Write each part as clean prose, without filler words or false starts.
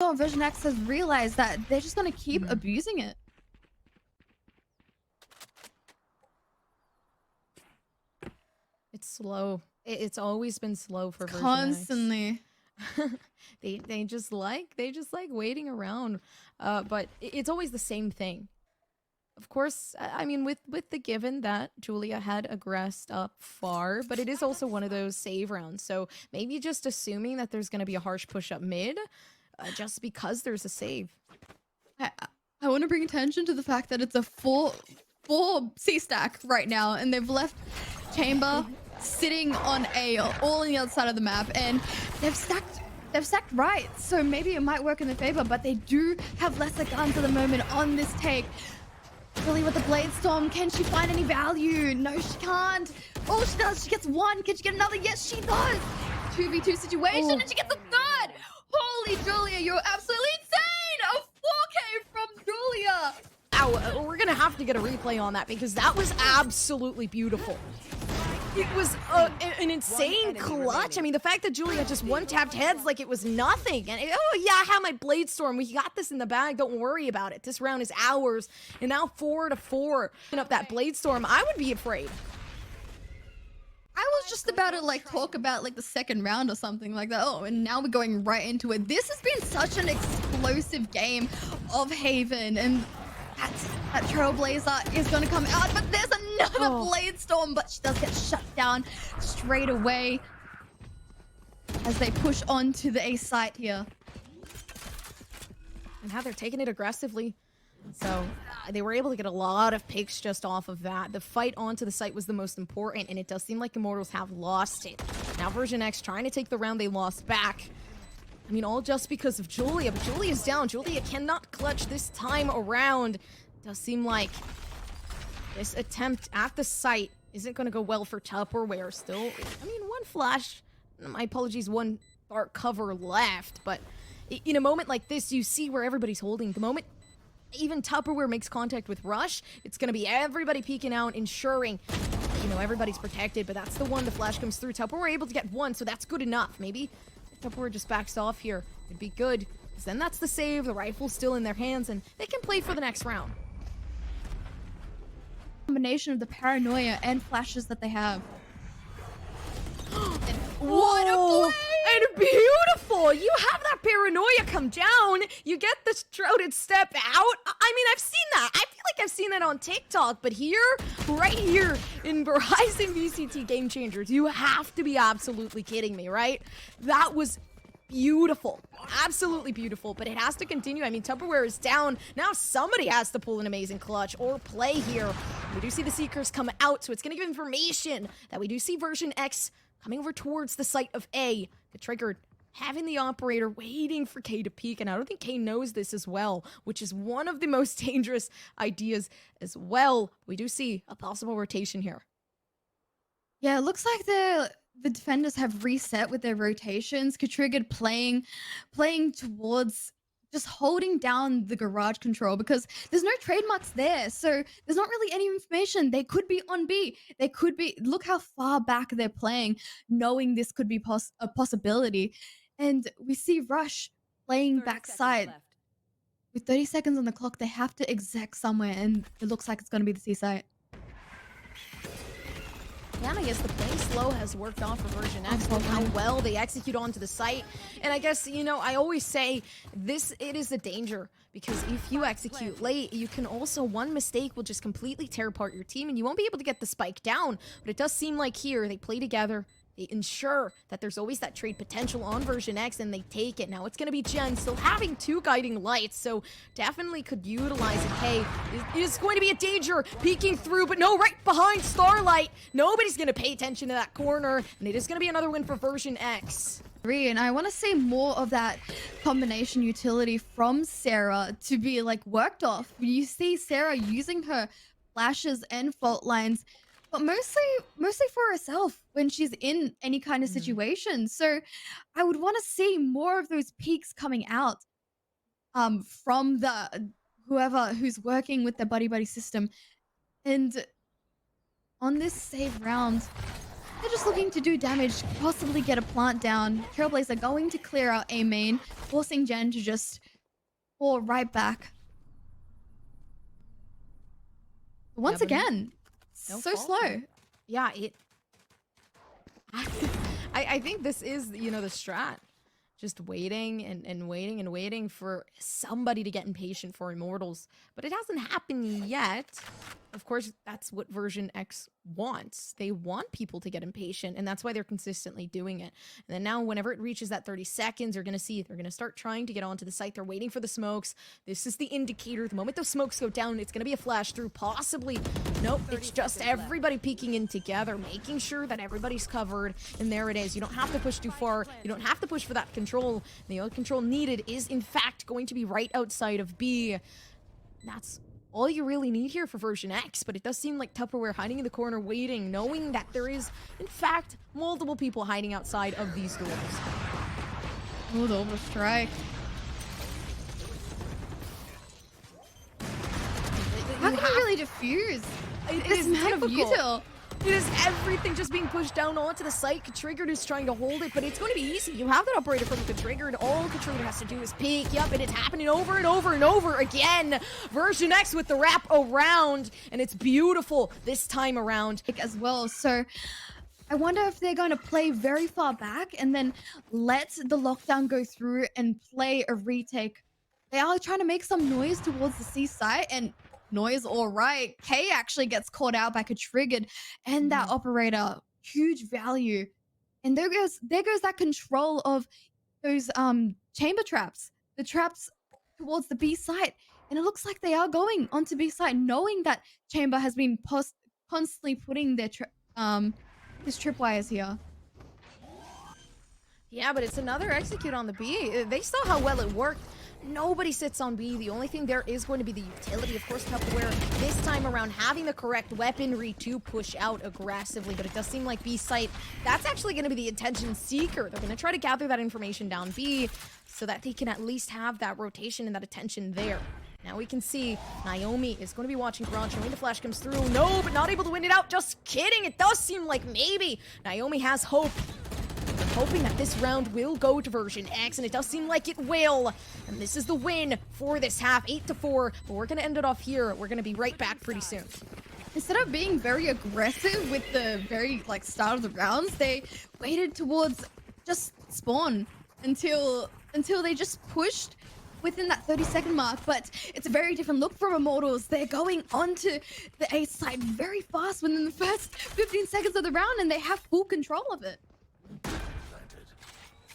So Vision X has realized that they're just gonna keep abusing it. It's slow. It's always been slow for Version X. Constantly. they just like waiting around, but it's always the same thing. Of course, I mean, with the given that Julia had aggressed up far, but it is also one of those save rounds. So maybe just assuming that there's going to be a harsh push up mid, just because there's a save. I want to bring attention to the fact that it's a full C stack right now, and they've left Chamber sitting on A, all on the other side of the map, and they've stacked right, so maybe it might work in their favor, but they do have lesser guns at the moment on this take. Really, with the Blade Storm, can she find any value? No, she can't. Oh, she does. She gets one. Can she get another? Yes, she does. 2v2 situation, and she gets a third. Holy Julia, you're absolutely insane. A 4K from Julia. Ow, we're gonna have to get a replay on that because that was absolutely beautiful. It was an insane clutch. I mean, the fact that Julia just one-tapped heads like it was nothing. And oh yeah, I have my Blade Storm. We got this in the bag. Don't worry about it. This round is ours. And now 4-4. Up that Blade Storm, I would be afraid. I was just about to like talk about like the second round or something like that. Oh, and now we're going right into it. This has been such an explosive game of Haven, and that Trailblazer is going to come out, but there's another Blade Storm, but she does get shut down straight away as they push on to the A site here. And how they're taking it aggressively. So they were able to get a lot of picks just off of that. The fight onto the site was the most important, and it does seem like Immortals have lost it. Now Version X trying to take the round they lost back. I mean, all just because of Julia, but Julia's down. Julia cannot clutch this time around. It does seem like this attempt at the site isn't going to go well for Tupperware still. I mean, one flash, my apologies, one dark cover left, but in a moment like this, you see where everybody's holding. The moment even Tupperware makes contact with Rush, it's going to be everybody peeking out, ensuring, you know, everybody's protected, but that's the one the flash comes through. Tupperware able to get one, so that's good enough. Maybe Tupperware just backs off here. It'd be good, because then that's the save. The rifle's still in their hands, and they can play for the next round. Combination of the paranoia and flashes that they have. What a play! And beautiful! You have that paranoia come down, you get the shrouded step out. I mean, I've seen that. I feel like I've seen that on TikTok, but here, right here in Verizon VCT Game Changers, you have to be absolutely kidding me, right? That was beautiful. Absolutely beautiful, but it has to continue. I mean, Tupperware is down. Now somebody has to pull an amazing clutch or play here. We do see the Seekers come out, so it's going to give information that we do see Version X coming over towards the site of A. Get triggered. Having the operator waiting for K to peek, and I don't think K knows this as well, which is one of the most dangerous ideas as well. We do see a possible rotation here. Yeah, it looks like the defenders have reset with their rotations. Triggered playing towards just holding down the garage control because there's no trademarks there. So there's not really any information. They could be on B. They could be, look how far back they're playing, knowing this could be a possibility. And we see Rush playing backside. With 30 seconds on the clock, they have to exec somewhere, and it looks like it's going to be the C site. Yeah, and I guess the play slow has worked off for Version X. Look how well they execute onto the site. And I guess, you know, I always say it is a danger because if you execute late, you can also, one mistake will just completely tear apart your team and you won't be able to get the spike down. But it does seem like here they play together. They ensure that there's always that trade potential on Version X, and they take it. Now it's going to be Jen still having two guiding lights, so definitely could utilize it. K is going to be a danger, peeking through, but no, right behind Starlight. Nobody's going to pay attention to that corner, and it is going to be another win for Version X. And I want to see more of that combination utility from Sarah to be like worked off. You see Sarah using her flashes and fault lines, but mostly for herself when she's in any kind of situation. So I would want to see more of those peaks coming out from the whoever who's working with the buddy system. And on this save round, they're just looking to do damage, possibly get a plant down. Trailblazer going to clear out A main, forcing Jen to just fall right back. Once again, no so fault slow. there. Yeah, I think this is, you know, the strat. Just waiting and waiting and waiting for somebody to get impatient for Immortals. But it hasn't happened yet. Of course, that's what version X wants. They want people to get impatient, and that's why they're consistently doing it. And then now, whenever it reaches that 30 seconds, you're going to see they're going to start trying to get onto the site. They're waiting for the smokes. This is the indicator. The moment those smokes go down, it's going to be a flash through, possibly. Nope, it's just everybody peeking in together, making sure that everybody's covered, and there it is. You don't have to push too far. You don't have to push for that control. The only control needed is, in fact, going to be right outside of B. That's all you really need here for version X, but it does seem like Tupperware hiding in the corner, waiting, knowing that there is, in fact, multiple people hiding outside of these doors. Oh, the overstrike. How can you really defuse this amount of util? It is everything just being pushed down onto the site. Triggered is trying to hold it, but it's going to be easy. You have that operator from Triggered. All Triggered has to do is peek. Yup, and it's happening over and over and over again. Version X with the wrap around, and it's beautiful this time around as well. So I wonder if they're going to play very far back and then let the lockdown go through and play a retake. They are trying to make some noise towards the C site, and noise all right. K actually gets caught out by Triggered and that operator. Huge value. And there goes that control of those chamber traps. The traps towards the B site. And it looks like they are going onto B site, knowing that chamber has been constantly putting their his tripwires here. Yeah, but it's another execute on the B. They saw how well it worked. Nobody sits on B. The only thing there is going to be the utility. Of course, Tupperware this time around having the correct weaponry to push out aggressively, but it does seem like B site, that's actually going to be the attention seeker. They're going to try to gather that information down B so that they can at least have that rotation and that attention there. Now we can see Naomi is going to be watching Garage. When the flash comes through, no, but not able to win it out. Just kidding. It does seem like maybe Naomi has hope. Hoping that this round will go to version X, and it does seem like it will. And this is the win for this half, 8-4. But we're going to end it off here. We're going to be right back pretty soon. Instead of being very aggressive with the very start of the rounds, they waited towards just spawn until they just pushed within that 30-second mark. But it's a very different look from Immortals. They're going onto the A side very fast within the first 15 seconds of the round, and they have full control of it.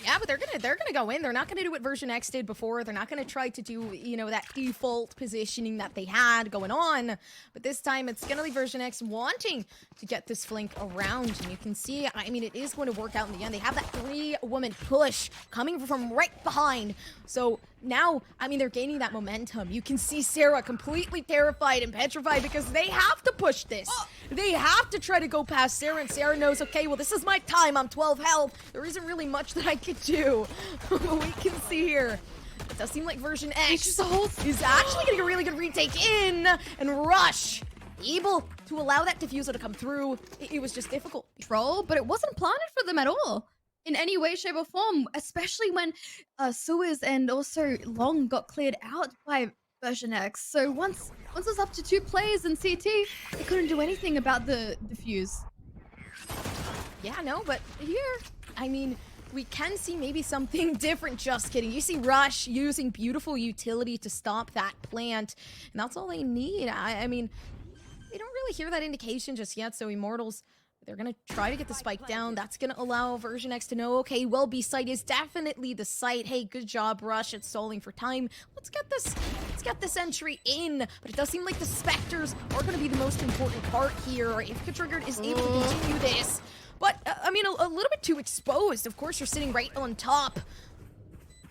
Yeah, but they're gonna go in. They're not gonna do what version X did before. They're not gonna try to do, you know, that default positioning that they had going on. But this time, it's gonna be version X wanting to get this flank around. And you can see, I mean, it is going to work out in the end. They have that 3-woman push coming from right behind. So now, I mean, they're gaining that momentum. You can see Sarah completely terrified and petrified because they have to push this. They have to try to go past Sarah, and Sarah knows, okay, well, this is my time. I'm 12 health. There isn't really much that I can do. We can see here. It does seem like version X is actually getting a really good retake in, and Rush able to allow that diffuser to come through. It was just difficult. Control, but it wasn't planted for them at all. In any way, shape, or form, especially when Sewers and also Long got cleared out by version X. So once it was up to 2 players in CT, they couldn't do anything about the defuse. Yeah, no, but here, I mean, we can see maybe something different. Just kidding. You see Rush using beautiful utility to stop that plant, and that's all they need. I mean, they don't really hear that indication just yet, so Immortals, they're going to try to get the spike down. That's going to allow version X to know, okay, well, B site is definitely the site. Hey, good job, Rush. It's stalling for time. Let's get this entry in. But it does seem like the Spectres are going to be the most important part here. If Triggered is able to continue this. But, I mean, a little bit too exposed. Of course, you're sitting right on top.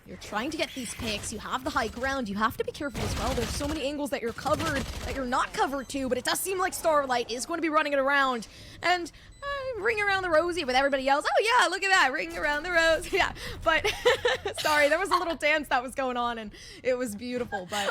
You're trying to get these picks. You have the high ground. You have to be careful as well. There's so many angles that you're covered, that you're not covered to, but it does seem like Starlight is going to be running it around. And ring around the rosy with everybody else. Oh yeah, look at that, ring around the rose. Yeah, but sorry, there was a little dance that was going on, and it was beautiful. But